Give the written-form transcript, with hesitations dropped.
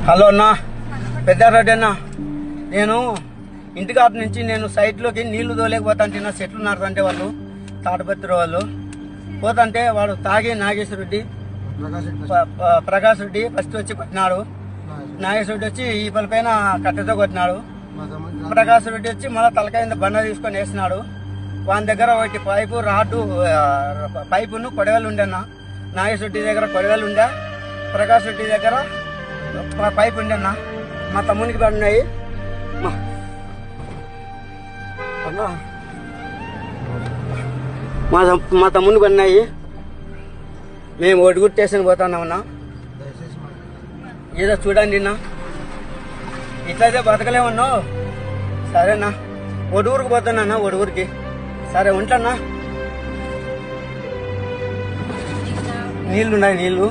Hello అన్నా, పెద్దారెడ్డి అన్న. నేను ఇంటికాడ నుంచి సైట్లోకి నీళ్లు తోలేకపోతాంటే నా చెట్లు నాటుతుంటే వాళ్ళు తాటపత్రి వాళ్ళు పోతుంటే వాడు తాగి నాగేశ్వర రెడ్డి ప్రకాష్ రెడ్డి ఫస్ట్ వచ్చి కొట్టినాడు. నాగేశ్వర రెడ్డి వచ్చి ఈ పైన కట్టెతో కొట్టినాడు. ప్రకాష్ రెడ్డి వచ్చి మళ్ళీ తలకాయ బండ తీసుకొని వేసినాడు. వాని దగ్గర ఒకటి పైపును కొడవలు ఉండేనా. నాగేశ్వర రెడ్డి దగ్గర కొడవలు ఉండే, ప్రకాష్ రెడ్డి దగ్గర పైపు ఉండేనా. మా తమ్మునికి పడినాయి. మా తమ్మునికి పడినాయి. మేము ఒడుగురు స్టేషన్ పోతున్నామన్నా, ఏదో చూడండి నా. ఇట్లయితే బతకలేమన్నావు. సరేనా, ఒడుగురికి పోతున్నా, ఒడుగురికి. సరే ఉంటానా. నీళ్లున్నాయి, నీళ్లు.